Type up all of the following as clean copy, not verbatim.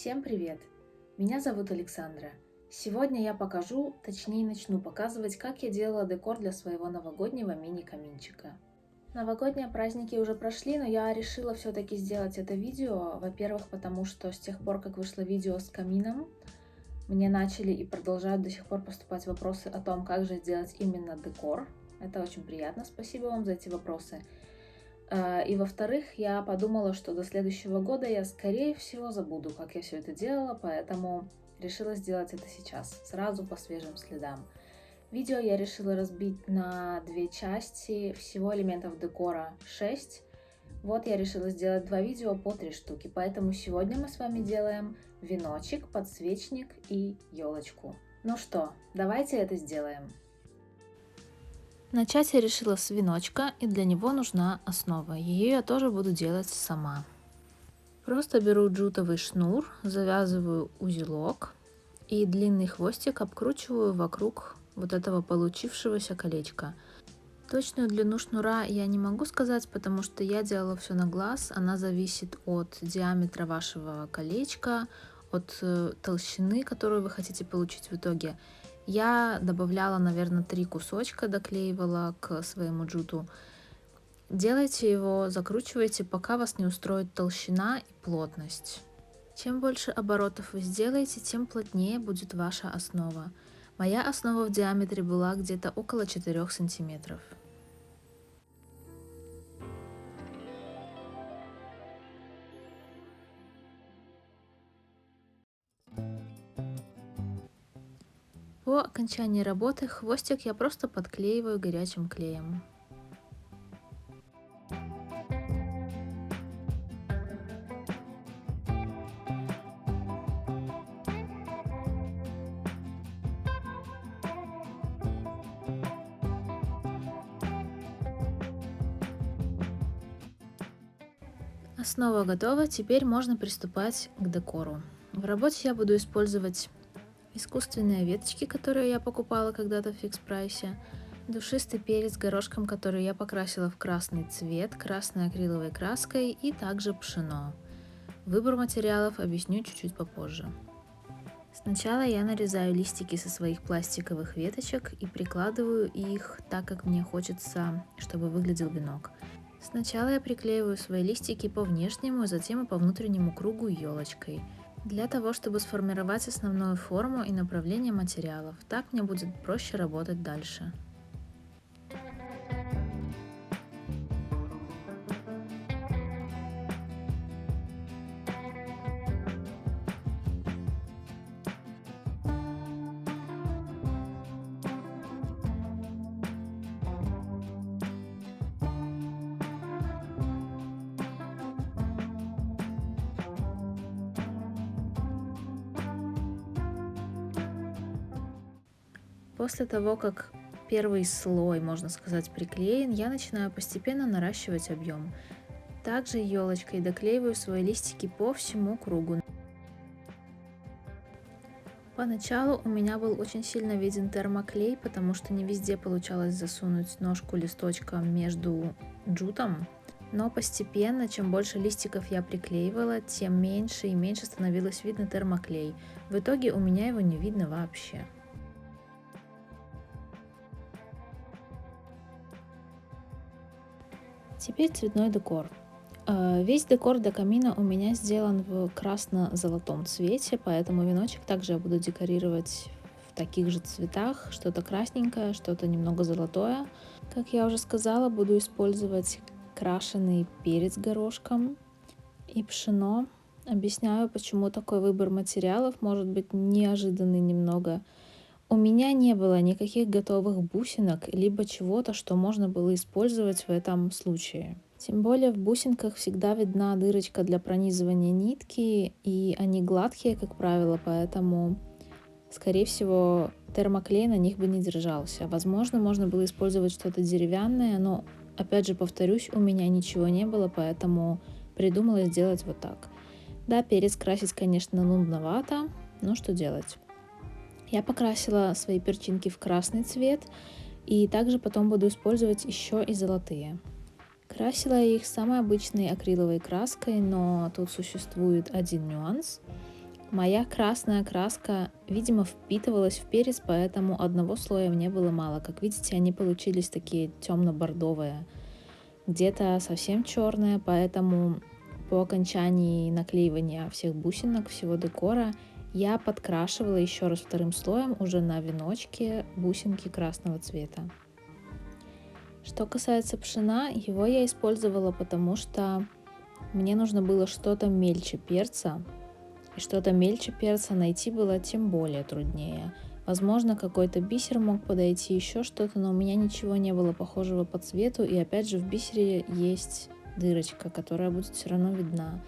Всем привет! Меня зовут Александра. Сегодня я покажу, точнее начну показывать, как я делала декор для своего новогоднего мини-каминчика. Новогодние праздники уже прошли, но я решила все-таки сделать это видео. Во-первых, потому что с тех пор, как вышло видео с камином, мне начали и продолжают до сих пор поступать вопросы о том, как же сделать именно декор. Это очень приятно, спасибо вам за эти вопросы. И во-вторых, я подумала, что до следующего года я, скорее всего, забуду, как я все это делала, поэтому решила сделать это сейчас, сразу по свежим следам. Видео я решила разбить на две части, всего элементов декора 6. Вот я решила сделать два видео по 3 штуки, поэтому сегодня мы с вами делаем веночек, подсвечник и елочку. Ну что, давайте это сделаем. Начать я решила с веночка, и для него нужна основа. Ее я тоже буду делать сама. Просто беру джутовый шнур, завязываю узелок и длинный хвостик обкручиваю вокруг вот этого получившегося колечка. Точную длину шнура я не могу сказать, потому что я делала все на глаз. Она зависит от диаметра вашего колечка, от толщины, которую вы хотите получить в итоге. Я добавляла, наверное, 3 кусочка, доклеивала к своему джуту. Делайте его, закручивайте, пока вас не устроит толщина и плотность. Чем больше оборотов вы сделаете, тем плотнее будет ваша основа. Моя основа в диаметре была где-то около 4 сантиметров. По окончании работы хвостик я просто подклеиваю горячим клеем. Основа готова, теперь можно приступать к декору. В работе я буду использовать искусственные веточки, которые я покупала когда-то в фикс-прайсе, душистый перец горошком, который я покрасила в красный цвет красной акриловой краской, и также пшено. Выбор материалов объясню чуть-чуть попозже. Сначала я нарезаю листики со своих пластиковых веточек и прикладываю их так, как мне хочется, чтобы выглядел венок. Сначала я приклеиваю свои листики по внешнему, затем и по внутреннему кругу елочкой, для того, чтобы сформировать основную форму и направление материалов. Так мне будет проще работать дальше. После того, как первый слой, можно сказать, приклеен, я начинаю постепенно наращивать объем. Также елочкой доклеиваю свои листики по всему кругу. Поначалу у меня был очень сильно виден термоклей, потому что не везде получалось засунуть ножку листочка между джутом. Но постепенно, чем больше листиков я приклеивала, тем меньше и меньше становилось видно термоклей. В итоге у меня его не видно вообще. Теперь цветной декор. Весь декор для камина у меня сделан в красно-золотом цвете, поэтому веночек также я буду декорировать в таких же цветах, что-то красненькое, что-то немного золотое. Как я уже сказала, буду использовать крашеный перец горошком и пшено. Объясняю, почему такой выбор материалов может быть неожиданный немного. У меня не было никаких готовых бусинок, либо чего-то, что можно было использовать в этом случае. Тем более в бусинках всегда видна дырочка для пронизывания нитки, и они гладкие, как правило, поэтому, скорее всего, термоклей на них бы не держался. Возможно, можно было использовать что-то деревянное, но, опять же, повторюсь, у меня ничего не было, поэтому придумала сделать вот так. Да, перец красить, конечно, нудновато, но что делать? Я покрасила свои перчинки в красный цвет, и также потом буду использовать еще и золотые. Красила я их самой обычной акриловой краской, но тут существует один нюанс. Моя красная краска, видимо, впитывалась в перец, поэтому одного слоя мне было мало. Как видите, они получились такие темно-бордовые, где-то совсем черные, поэтому по окончании наклеивания всех бусинок, всего декора, я подкрашивала еще раз вторым слоем уже на веночке бусинки красного цвета. Что касается пшена, его я использовала, потому что мне нужно было что-то мельче перца. И что-то мельче перца найти было тем более труднее. Возможно, какой-то бисер мог подойти, еще что-то, но у меня ничего не было похожего по цвету. И опять же в бисере есть дырочка, которая будет все равно видна.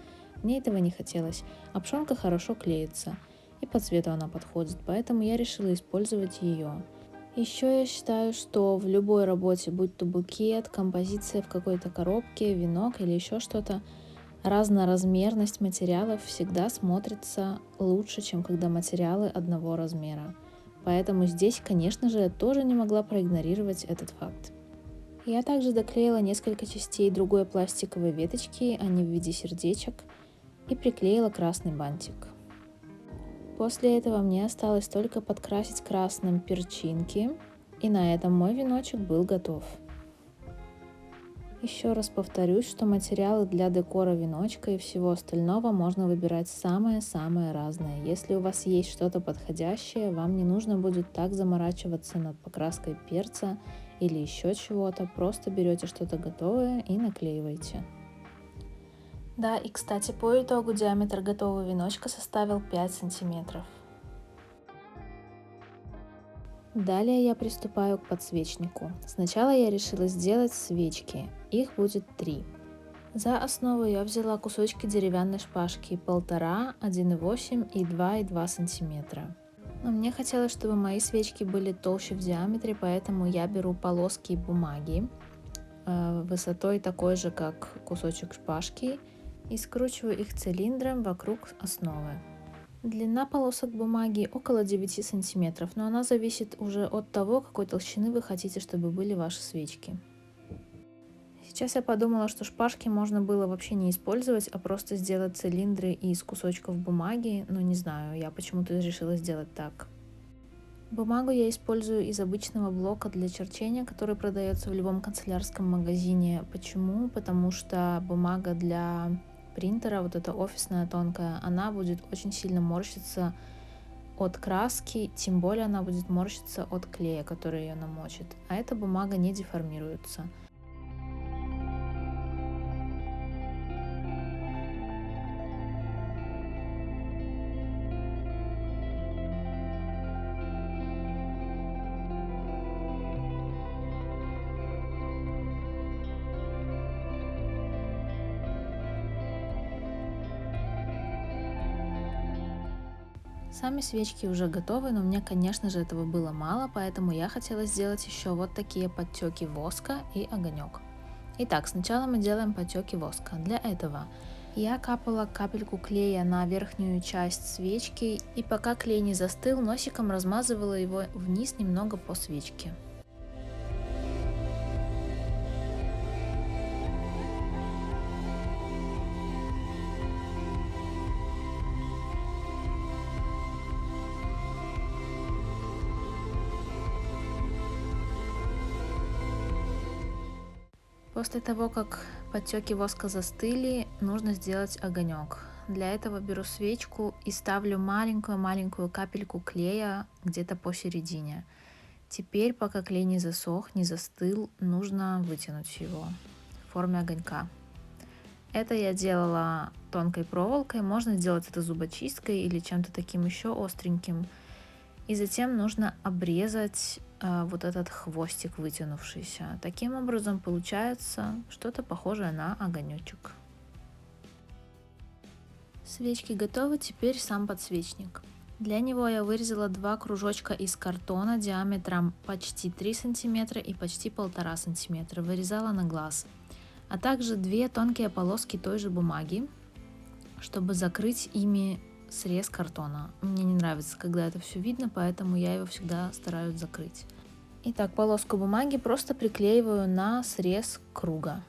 Мне этого не хотелось. А пшенка хорошо клеится. И по цвету она подходит, поэтому я решила использовать ее. Еще я считаю, что в любой работе, будь то букет, композиция в какой-то коробке, венок или еще что-то, разноразмерность материалов всегда смотрится лучше, чем когда материалы одного размера. Поэтому здесь, конечно же, я тоже не могла проигнорировать этот факт. Я также доклеила несколько частей другой пластиковой веточки, они в виде сердечек, и приклеила красный бантик. После этого мне осталось только подкрасить красным перчинки, и на этом мой веночек был готов. Еще раз повторюсь, что материалы для декора веночка и всего остального можно выбирать самые-самые разные. Если у вас есть что-то подходящее, вам не нужно будет так заморачиваться над покраской перца или еще чего-то, просто берете что-то готовое и наклеиваете. Да, и кстати, по итогу диаметр готового веночка составил 5 сантиметров. Далее я приступаю к подсвечнику. Сначала я решила сделать свечки, их будет 3. За основу я взяла кусочки деревянной шпажки 1,5, 1,8 и 2,2 сантиметра. Но мне хотелось, чтобы мои свечки были толще в диаметре, поэтому я беру полоски бумаги высотой такой же, как кусочек шпажки, и скручиваю их цилиндром вокруг основы. Длина полосок бумаги около 9 сантиметров, но она зависит уже от того, какой толщины вы хотите, чтобы были ваши свечки. Сейчас я подумала, что шпажки можно было вообще не использовать, а просто сделать цилиндры из кусочков бумаги, но не знаю, я почему-то решила сделать так. Бумагу я использую из обычного блока для черчения, который продается в любом канцелярском магазине. Почему? Потому что бумага для принтера, вот эта офисная тонкая, она будет очень сильно морщиться от краски, тем более она будет морщиться от клея, который ее намочит. А эта бумага не деформируется. Сами свечки уже готовы, но мне, конечно же, этого было мало, поэтому я хотела сделать еще вот такие подтеки воска и огонек. Итак, сначала мы делаем подтеки воска. Для этого я капала капельку клея на верхнюю часть свечки, и пока клей не застыл, носиком размазывала его вниз немного по свечке. После того, как подтеки воска застыли, нужно сделать огонек. Для этого беру свечку и ставлю маленькую-маленькую капельку клея где-то посередине. Теперь, пока клей не засох, не застыл, нужно вытянуть его в форме огонька. Это я делала тонкой проволокой, можно сделать это зубочисткой или чем-то таким еще остреньким. И затем нужно обрезать вот этот хвостик вытянувшийся. Таким образом получается что-то похожее на огонечек. Свечки готовы, теперь сам подсвечник. Для него я вырезала 2 кружочка из картона диаметром почти 3 см и почти 1,5 см. Вырезала на глаз. А также 2 тонкие полоски той же бумаги, чтобы закрыть ими срез картона. Мне не нравится, когда это все видно, поэтому я его всегда стараюсь закрыть. Итак, полоску бумаги просто приклеиваю на срез круга.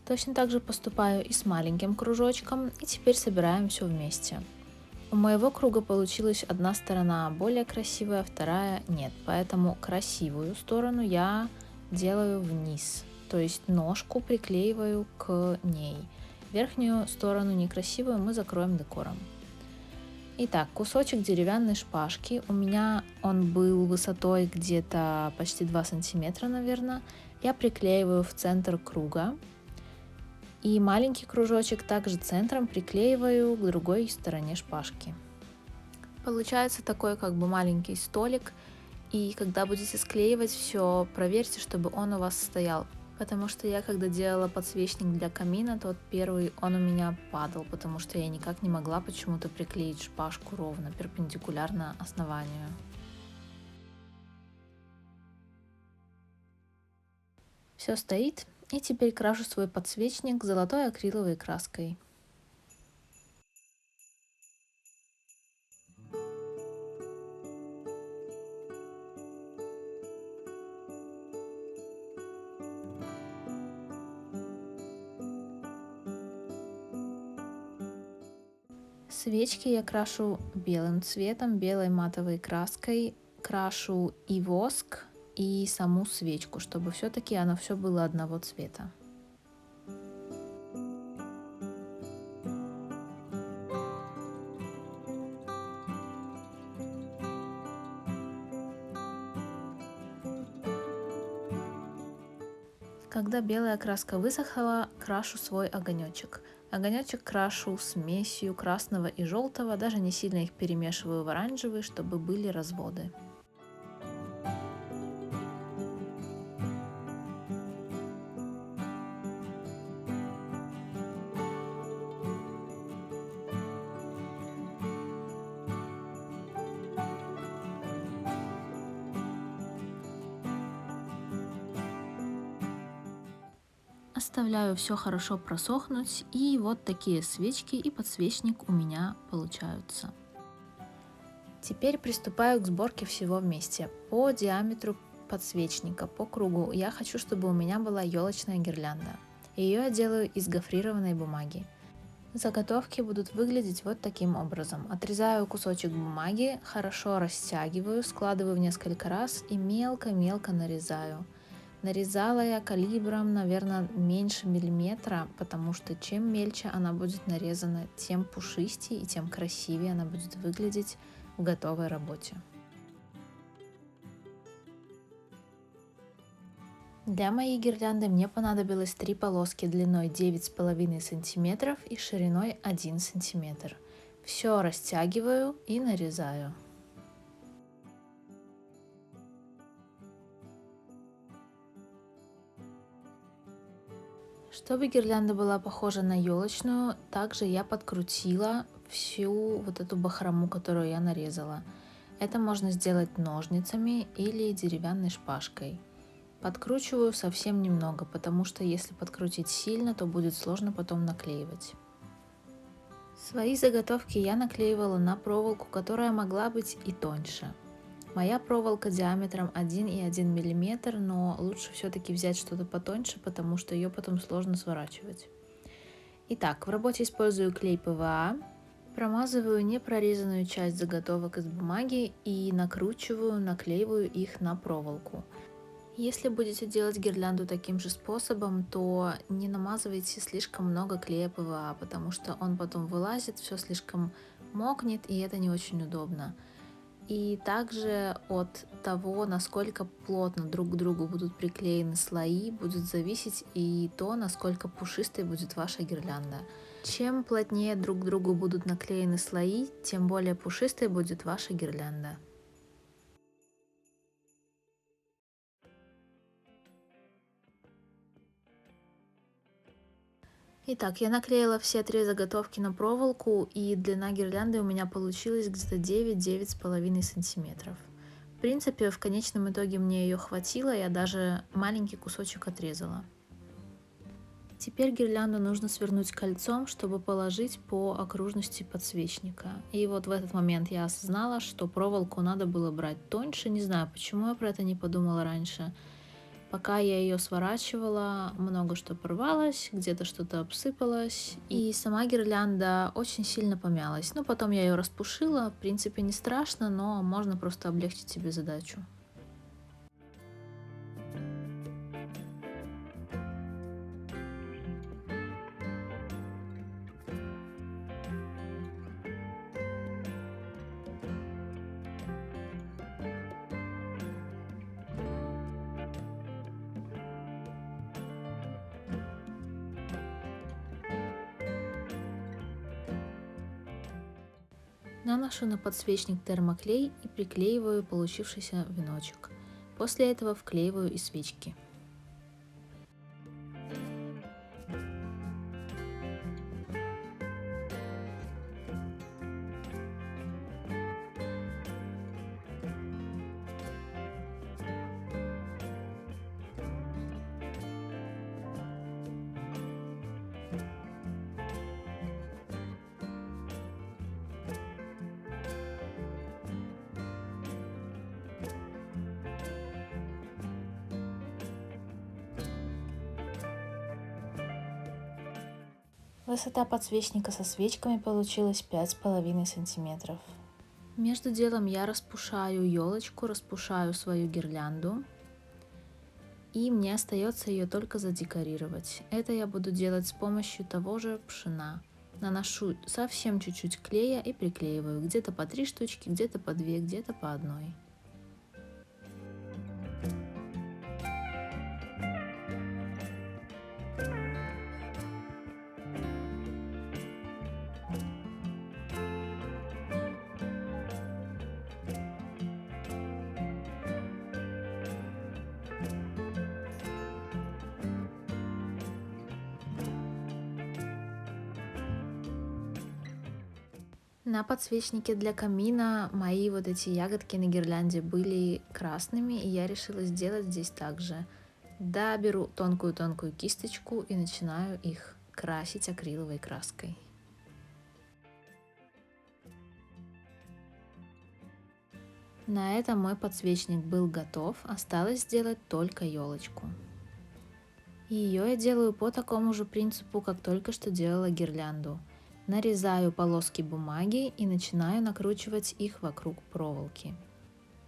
Точно так же поступаю и с маленьким кружочком, и теперь собираем все вместе. У моего круга получилась одна сторона более красивая, вторая нет, поэтому красивую сторону я делаю вниз, то есть ножку приклеиваю к ней. Верхнюю сторону некрасивую мы закроем декором. Итак, кусочек деревянной шпажки. У меня он был высотой где-то почти 2 сантиметра, наверное. Я приклеиваю в центр круга. И маленький кружочек также центром приклеиваю к другой стороне шпажки. Получается такой как бы маленький столик. И когда будете склеивать все, проверьте, чтобы он у вас стоял. Потому что я когда делала подсвечник для камина, тот первый, он у меня падал, потому что я никак не могла почему-то приклеить шпажку ровно, перпендикулярно основанию. Все стоит, и теперь крашу свой подсвечник золотой акриловой краской. Свечки я крашу белым цветом, белой матовой краской. Крашу и воск, и саму свечку, чтобы все-таки оно все было одного цвета. Когда белая краска высохла, крашу свой огонечек. Огонечек крашу смесью красного и желтого, даже не сильно их перемешиваю в оранжевый, чтобы были разводы. Оставляю все хорошо просохнуть, и вот такие свечки и подсвечник у меня получаются. Теперь приступаю к сборке всего вместе. По диаметру подсвечника, по кругу, я хочу, чтобы у меня была елочная гирлянда. Ее я делаю из гофрированной бумаги. Заготовки будут выглядеть вот таким образом. Отрезаю кусочек бумаги, хорошо растягиваю, складываю в несколько раз и мелко-мелко нарезаю. Нарезала я калибром, наверное, меньше миллиметра, потому что чем мельче она будет нарезана, тем пушистее и тем красивее она будет выглядеть в готовой работе. Для моей гирлянды мне понадобилось 3 полоски длиной 9,5 см и шириной 1 см. Все растягиваю и нарезаю. Чтобы гирлянда была похожа на елочную, также я подкрутила всю вот эту бахрому, которую я нарезала. Это можно сделать ножницами или деревянной шпажкой. Подкручиваю совсем немного, потому что если подкрутить сильно, то будет сложно потом наклеивать. Свои заготовки я наклеивала на проволоку, которая могла быть и тоньше. Моя проволока диаметром 1,1 мм, но лучше все-таки взять что-то потоньше, потому что ее потом сложно сворачивать. Итак, в работе использую клей ПВА, промазываю непрорезанную часть заготовок из бумаги и накручиваю, наклеиваю их на проволоку. Если будете делать гирлянду таким же способом, то не намазывайте слишком много клея ПВА, потому что он потом вылазит, все слишком мокнет, и это не очень удобно. И также от того, насколько плотно друг к другу будут приклеены слои, будет зависеть и то, насколько пушистой будет ваша гирлянда. Чем плотнее друг к другу будут наклеены слои, тем более пушистой будет ваша гирлянда. Итак, я наклеила все 3 заготовки на проволоку, и длина гирлянды у меня получилась где-то 9-9,5 сантиметров. В принципе, в конечном итоге мне ее хватило, я даже маленький кусочек отрезала. Теперь гирлянду нужно свернуть кольцом, чтобы положить по окружности подсвечника. И вот в этот момент я осознала, что проволоку надо было брать тоньше, не знаю, почему я про это не подумала раньше. Пока я ее сворачивала, много что порвалось, где-то что-то обсыпалось, и сама гирлянда очень сильно помялась. Но потом я ее распушила, в принципе не страшно, но можно просто облегчить себе задачу. Наношу на подсвечник термоклей и приклеиваю получившийся веночек. После этого вклеиваю и свечки. Высота подсвечника со свечками получилась 5,5 сантиметров. Между делом я распушаю елочку, распушаю свою гирлянду. И мне остается ее только задекорировать. Это я буду делать с помощью того же пшена. Наношу совсем чуть-чуть клея и приклеиваю. Где-то по 3 штучки, где-то по 2, где-то по 1. На подсвечнике для камина мои вот эти ягодки на гирлянде были красными, и я решила сделать здесь также. Да, беру тонкую-тонкую кисточку и начинаю их красить акриловой краской. На этом мой подсвечник был готов, осталось сделать только елочку. Ее я делаю по такому же принципу, как только что делала гирлянду. Нарезаю полоски бумаги и начинаю накручивать их вокруг проволоки.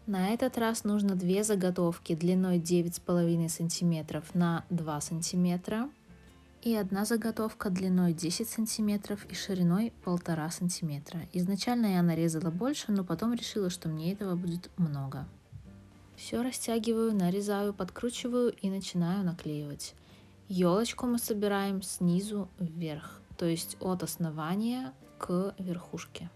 На этот раз нужно 2 заготовки длиной 9,5 см на 2 см и 1 заготовка длиной 10 см и шириной 1,5 см. Изначально я нарезала больше, но потом решила, что мне этого будет много. Все растягиваю, нарезаю, подкручиваю и начинаю наклеивать. Елочку мы собираем снизу вверх, то есть от основания к верхушке.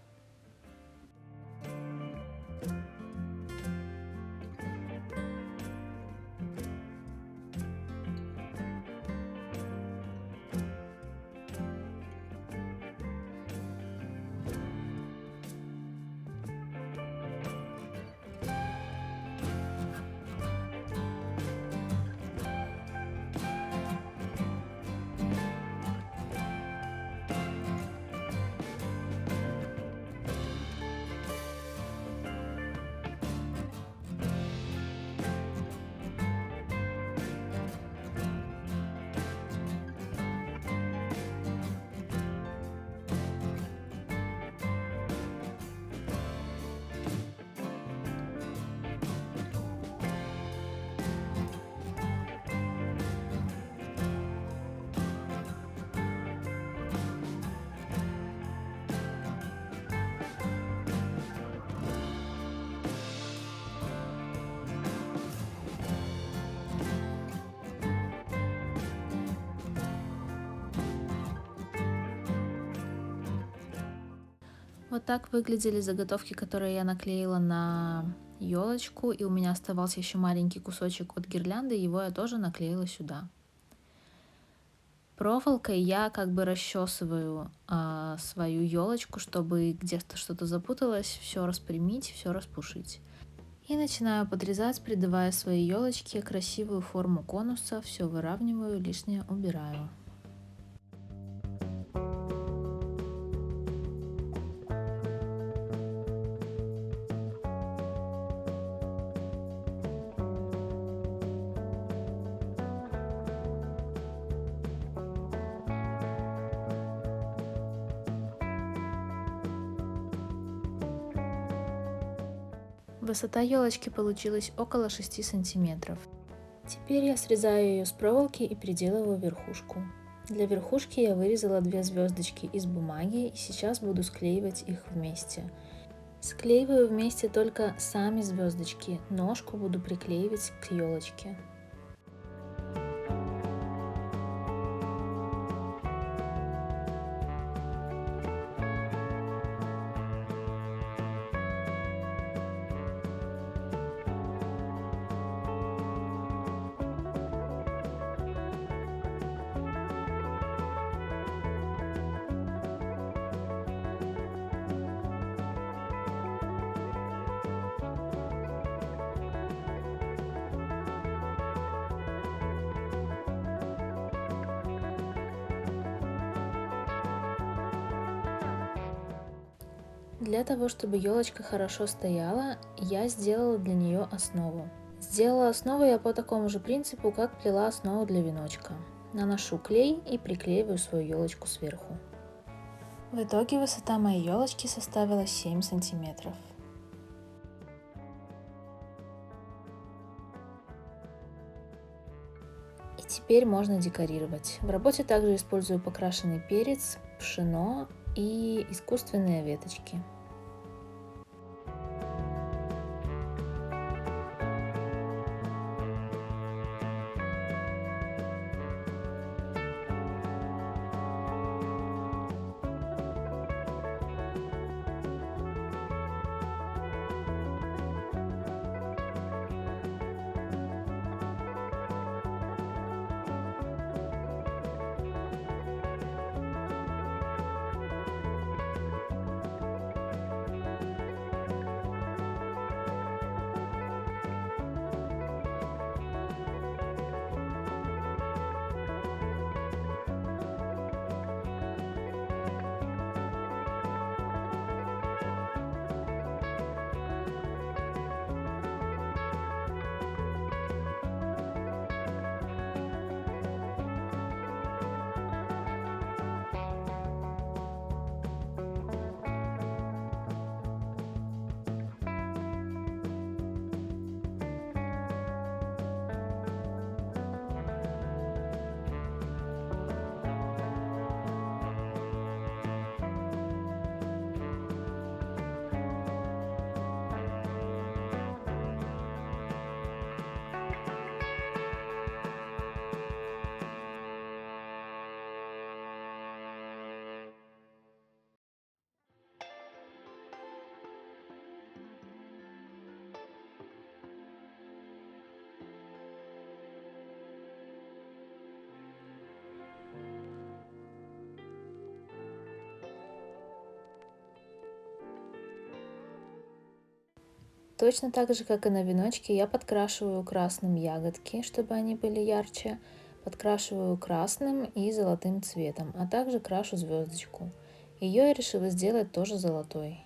Вот так выглядели заготовки, которые я наклеила на елочку, и у меня оставался еще маленький кусочек от гирлянды, его я тоже наклеила сюда. Проволокой я как бы расчесываю свою елочку, чтобы где-то что-то запуталось, все распрямить, все распушить. И начинаю подрезать, придавая своей елочке красивую форму конуса, все выравниваю, лишнее убираю. Высота елочки получилась около 6 сантиметров. Теперь я срезаю ее с проволоки и приделываю верхушку. Для верхушки я вырезала 2 звездочки из бумаги и сейчас буду склеивать их вместе. Склеиваю вместе только сами звездочки, ножку буду приклеивать к елочке. Для того, чтобы елочка хорошо стояла, я сделала для нее основу. Сделала основу я по такому же принципу, как плела основу для веночка. Наношу клей и приклеиваю свою елочку сверху. В итоге высота моей елочки составила 7 сантиметров. И теперь можно декорировать. В работе также использую покрашенный перец, пшено и искусственные веточки. Точно так же, как и на веночке, я подкрашиваю красным ягодки, чтобы они были ярче. Подкрашиваю красным и золотым цветом, а также крашу звездочку. Ее я решила сделать тоже золотой.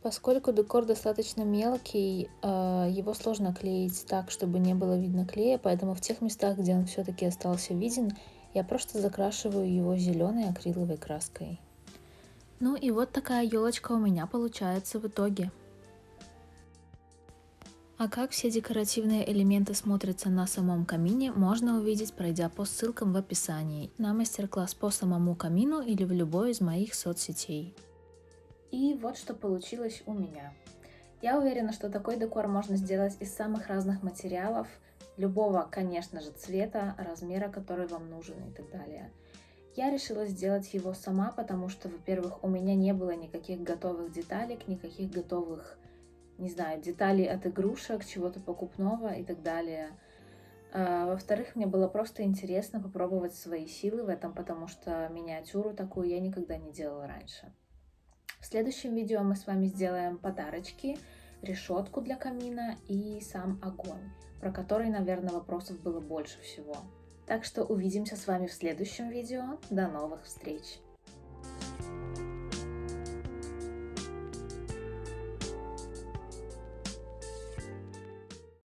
Поскольку декор достаточно мелкий, его сложно клеить так, чтобы не было видно клея, поэтому в тех местах, где он все-таки остался виден, я просто закрашиваю его зеленой акриловой краской. Ну и вот такая елочка у меня получается в итоге. А как все декоративные элементы смотрятся на самом камине, можно увидеть, пройдя по ссылкам в описании на мастер-класс по самому камину или в любой из моих соцсетей. И вот что получилось у меня. Я уверена, что такой декор можно сделать из самых разных материалов, любого, конечно же, цвета, размера, который вам нужен и так далее. Я решила сделать его сама, потому что, во-первых, у меня не было никаких готовых деталек, никаких готовых, не знаю, деталей от игрушек, чего-то покупного и так далее. Во-вторых, мне было просто интересно попробовать свои силы в этом, потому что миниатюру такую я никогда не делала раньше. В следующем видео мы с вами сделаем подарочки, решетку для камина и сам огонь, про который, наверное, вопросов было больше всего. Так что увидимся с вами в следующем видео. До новых встреч!